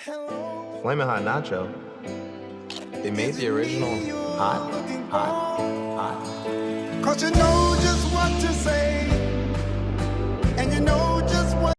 Flamin' Hot Nacho. They made the original hot, hot, hot. Cause you know just what to say, and you know just what.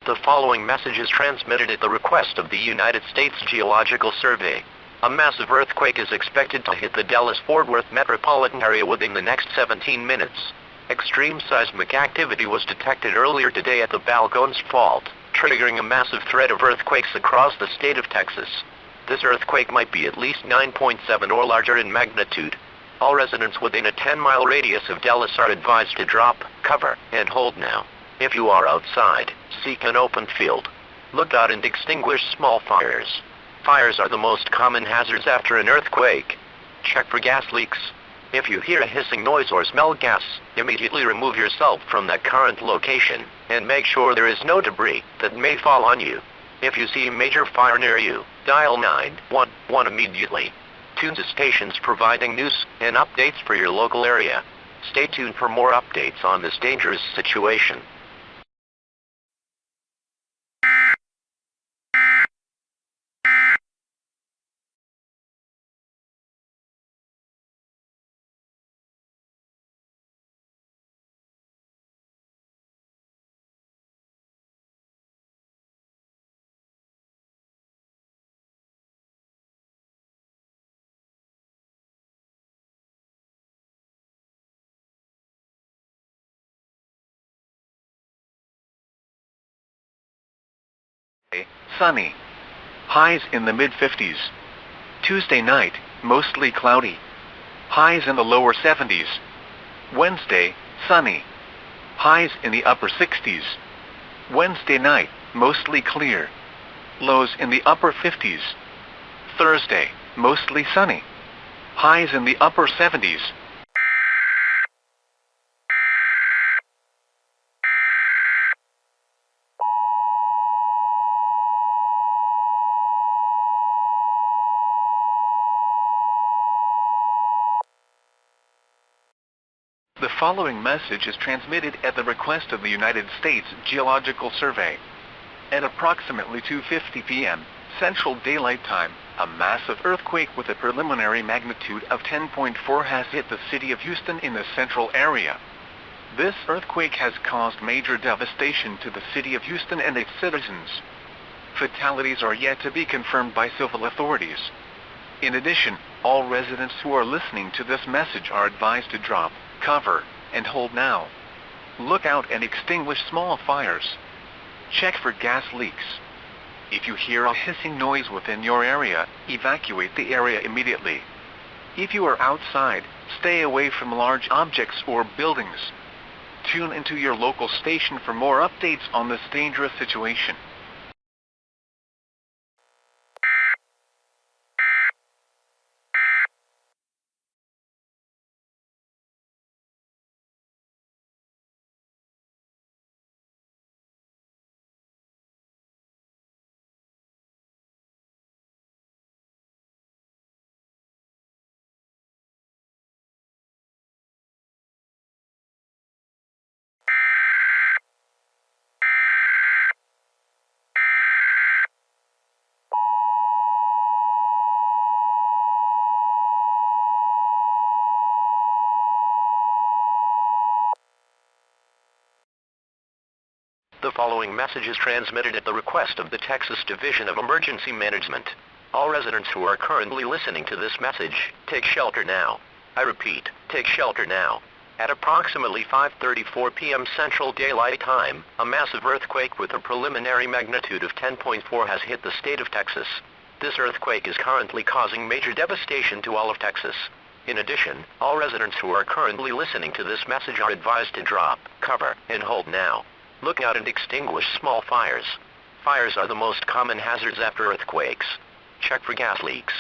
The following message is transmitted at the request of the United States Geological Survey. A massive earthquake is expected to hit the Dallas-Fort Worth metropolitan area within the next 17 minutes. Extreme seismic activity was detected earlier today at the Balcones Fault, triggering a massive threat of earthquakes across the state of Texas. This earthquake might be at least 9.7 or larger in magnitude. All residents within a 10-mile radius of Dallas are advised to drop, cover, and hold now. If you are outside, seek an open field. Look out and extinguish small fires. Fires are the most common hazards after an earthquake. Check for gas leaks. If you hear a hissing noise or smell gas, immediately remove yourself from that current location, and make sure there is no debris that may fall on you. If you see a major fire near you, dial 911 immediately. Tune to stations providing news and updates for your local area. Stay tuned for more updates on this dangerous situation. Sunny. Highs in the mid-50s. Tuesday night, mostly cloudy. Highs in the lower 70s. Wednesday, sunny. Highs in the upper 60s. Wednesday night, mostly clear. Lows in the upper 50s. Thursday, mostly sunny. Highs in the upper 70s. The following message is transmitted at the request of the United States Geological Survey. At approximately 2:50 p.m. Central Daylight Time, a massive earthquake with a preliminary magnitude of 10.4 has hit the city of Houston in the central area. This earthquake has caused major devastation to the city of Houston and its citizens. Fatalities are yet to be confirmed by civil authorities. In addition, all residents who are listening to this message are advised to drop, cover, and hold now. Look out and extinguish small fires. Check for gas leaks. If you hear a hissing noise within your area, evacuate the area immediately. If you are outside, stay away from large objects or buildings. Tune into your local station for more updates on this dangerous situation. The following message is transmitted at the request of the Texas Division of Emergency Management. All residents who are currently listening to this message, take shelter now. I repeat, take shelter now. At approximately 5:34 p.m. Central Daylight Time, a massive earthquake with a preliminary magnitude of 10.4 has hit the state of Texas. This earthquake is currently causing major devastation to all of Texas. In addition, all residents who are currently listening to this message are advised to drop, cover, and hold now. Look out and extinguish small fires. Fires are the most common hazards after earthquakes. Check for gas leaks.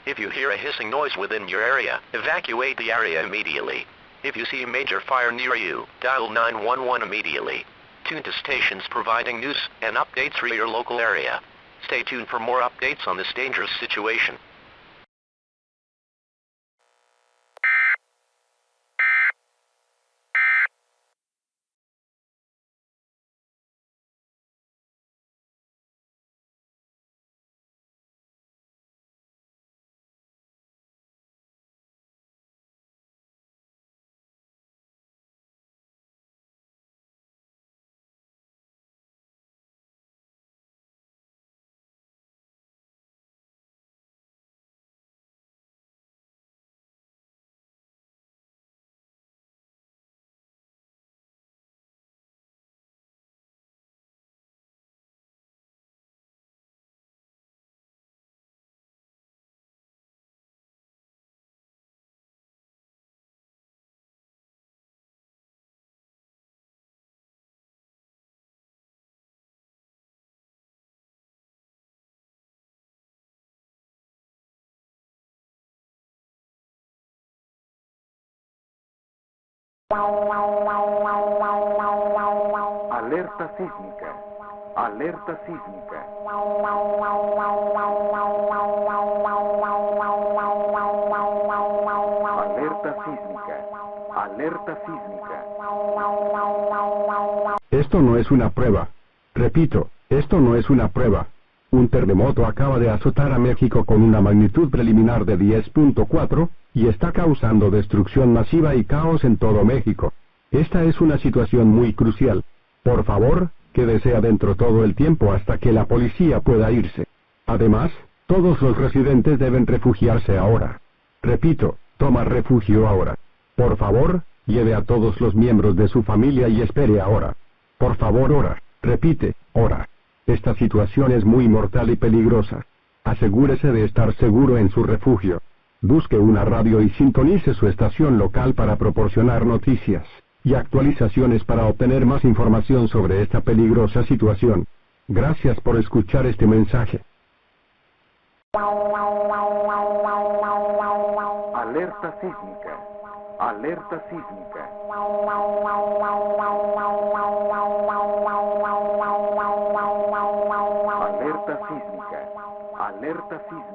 If you hear a hissing noise within your area, evacuate the area immediately. If you see a major fire near you, dial 911 immediately. Tune to stations providing news and updates for your local area. Stay tuned for more updates on this dangerous situation. Alerta sísmica. Alerta sísmica. Alerta sísmica. Alerta sísmica. Esto no es una prueba. Repito, esto no es una prueba. Un terremoto acaba de azotar a México con una magnitud preliminar de 10.4, y está causando destrucción masiva y caos en todo México. Esta es una situación muy crucial. Por favor, quédese adentro todo el tiempo hasta que la policía pueda irse. Además, todos los residentes deben refugiarse ahora. Repito, toma refugio ahora. Por favor, lleve a todos los miembros de su familia y espere ahora. Por favor, ora. Repite, ora. Esta situación es muy mortal y peligrosa. Asegúrese de estar seguro en su refugio. Busque una radio y sintonice su estación local para proporcionar noticias y actualizaciones para obtener más información sobre esta peligrosa situación. Gracias por escuchar este mensaje. Alerta sísmica. Alerta sísmica. Alerta sísmica. Alerta sísmica.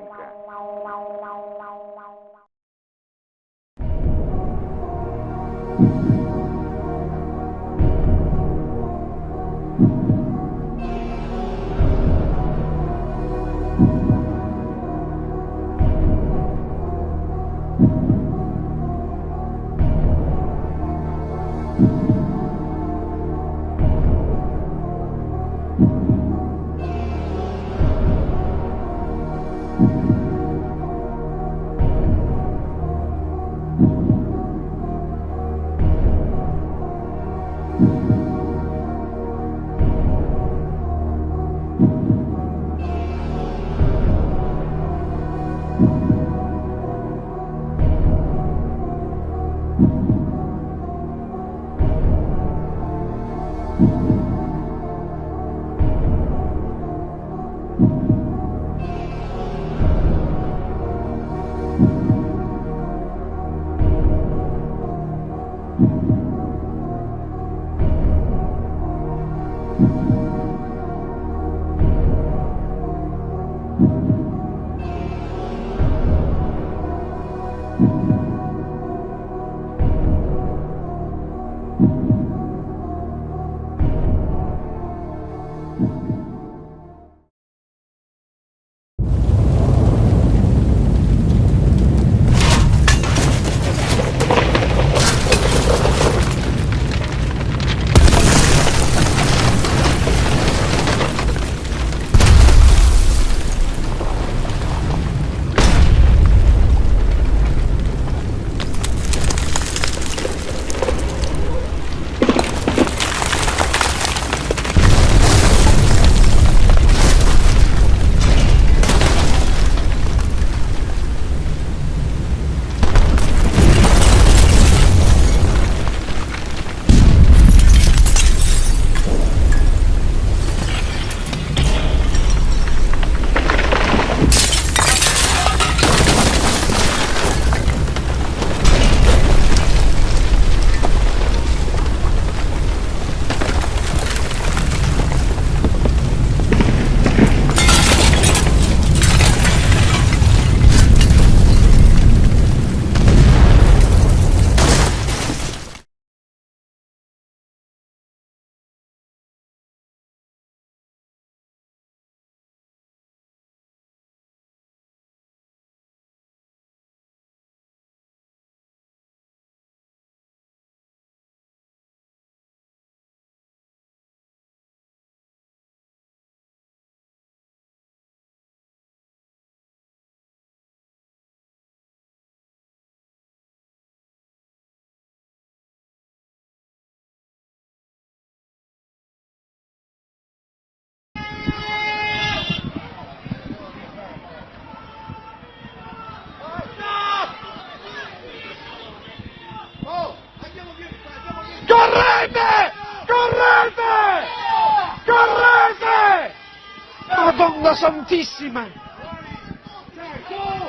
Madonna Santissima!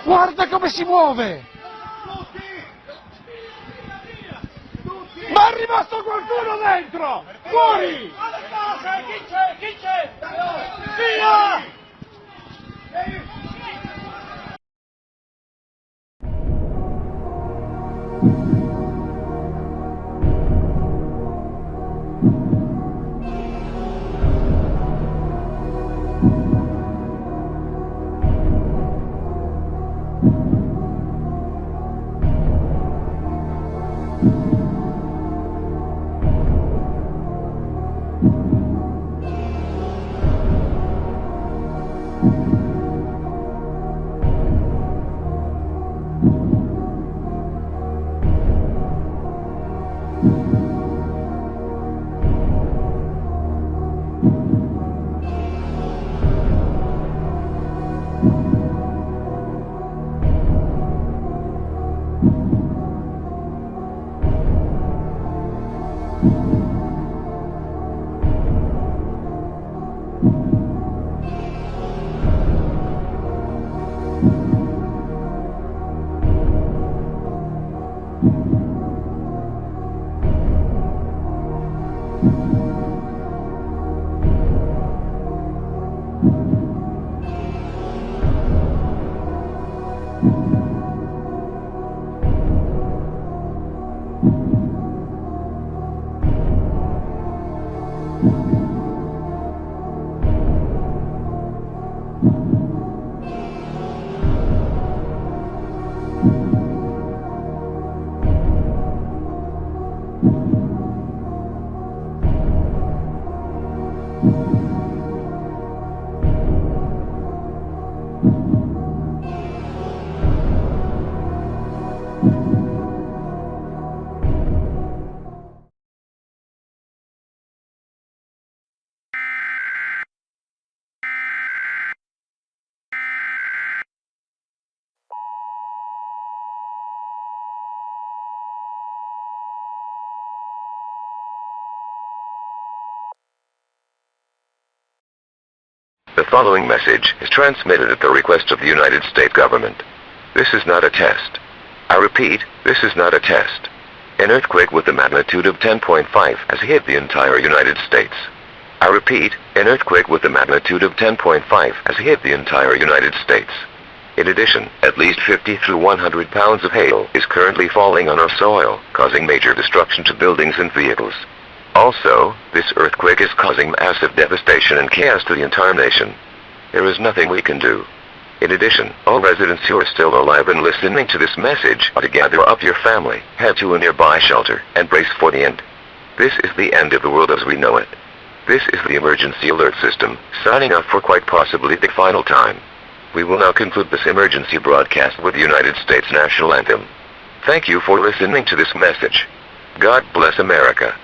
Guarda come si muove! Ma è rimasto qualcuno dentro! Fuori! Chi c'è? Chi c'è? Via! The following message is transmitted at the request of the United States government. This is not a test. I repeat, this is not a test. An earthquake with a magnitude of 10.5 has hit the entire United States. I repeat, an earthquake with a magnitude of 10.5 has hit the entire United States. In addition, at least 50 through 100 pounds of hail is currently falling on our soil, causing major destruction to buildings and vehicles. Also, this earthquake is causing massive devastation and chaos to the entire nation. There is nothing we can do. In addition, all residents who are still alive and listening to this message are to gather up your family, head to a nearby shelter, and brace for the end. This is the end of the world as we know it. This is the emergency alert system, signing off for quite possibly the final time. We will now conclude this emergency broadcast with the United States National Anthem. Thank you for listening to this message. God bless America.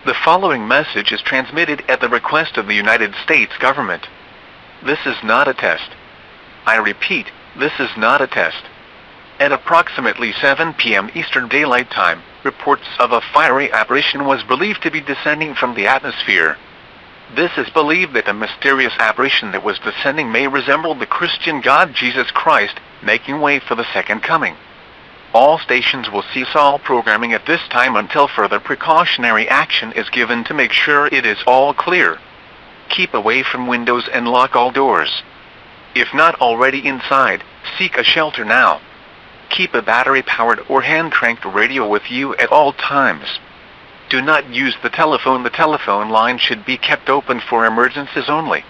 The following message is transmitted at the request of the United States government. This is not a test. I repeat, this is not a test. At approximately 7 p.m. Eastern Daylight Time, reports of a fiery apparition was believed to be descending from the atmosphere. This is believed that the mysterious apparition that was descending may resemble the Christian God Jesus Christ, making way for the second coming. All stations will cease all programming at this time until further precautionary action is given to make sure it is all clear. Keep away from windows and lock all doors. If not already inside, seek a shelter now. Keep a battery-powered or hand-cranked radio with you at all times. Do not use the telephone. The telephone line should be kept open for emergencies only.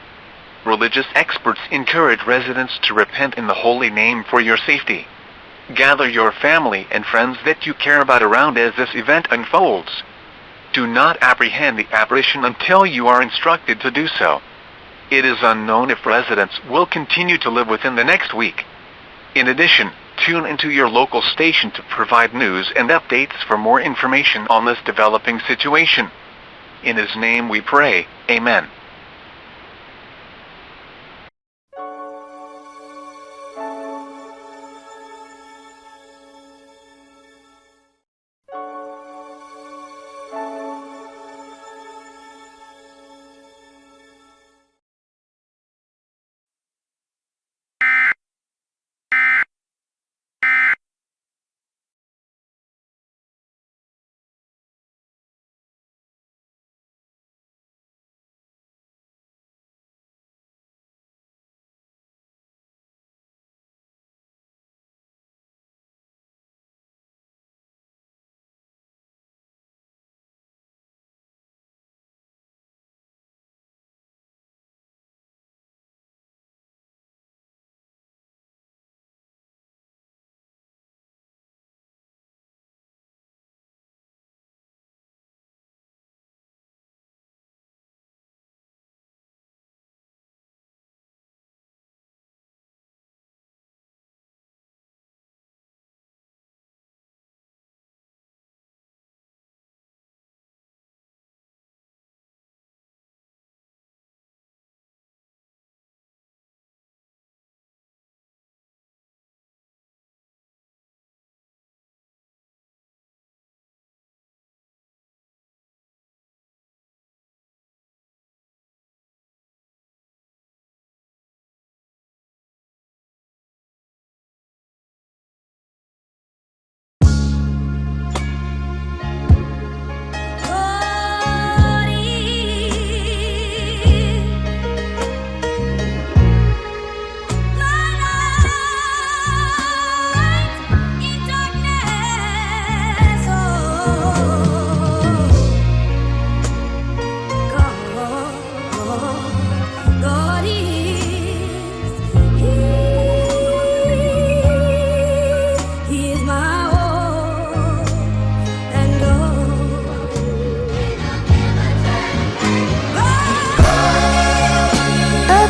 Religious experts encourage residents to repent in the holy name for your safety. Gather your family and friends that you care about around as this event unfolds. Do not apprehend the apparition until you are instructed to do so. It is unknown if residents will continue to live within the next week. In addition, tune into your local station to provide news and updates for more information on this developing situation. In His name we pray, Amen.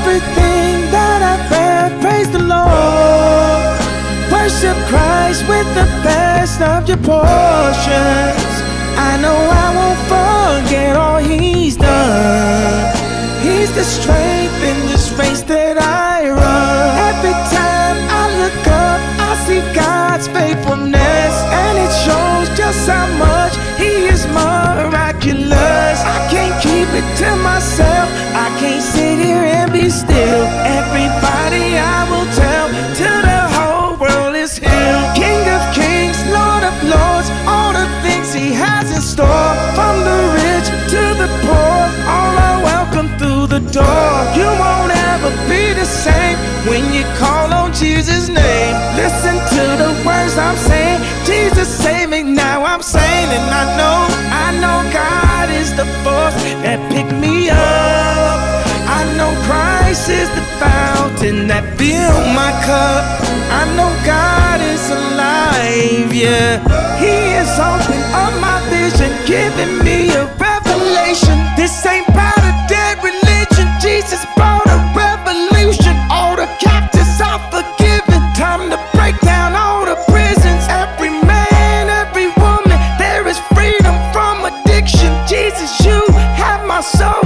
Everything that I've read, praise the Lord. Worship Christ with the best of your portions. I know I won't forget all He's done. He's the strength in this race that I run. Every time I look up, I see God's faithfulness, and it shows just how much He is miraculous. I can't keep it to myself, I can't sit here and be still. Everybody I will tell, till the whole world is healed. King of kings, Lord of lords, all the things He has in store. From the rich to the poor, all are welcome through the door. You won't ever be the same when you call on Jesus' name. Listen to the words I'm saying, Jesus save me, now I'm saying, and I know God is the force that picked me up. I know Christ is the fountain that filled my cup. I know God is alive, yeah. He has opened up my vision, giving me a revelation. This ain't about a dead religion, Jesus brought a revolution. All the captives are forgiven, time to break down all the prisons. Every man, every woman, there is freedom from addiction. Jesus my soul.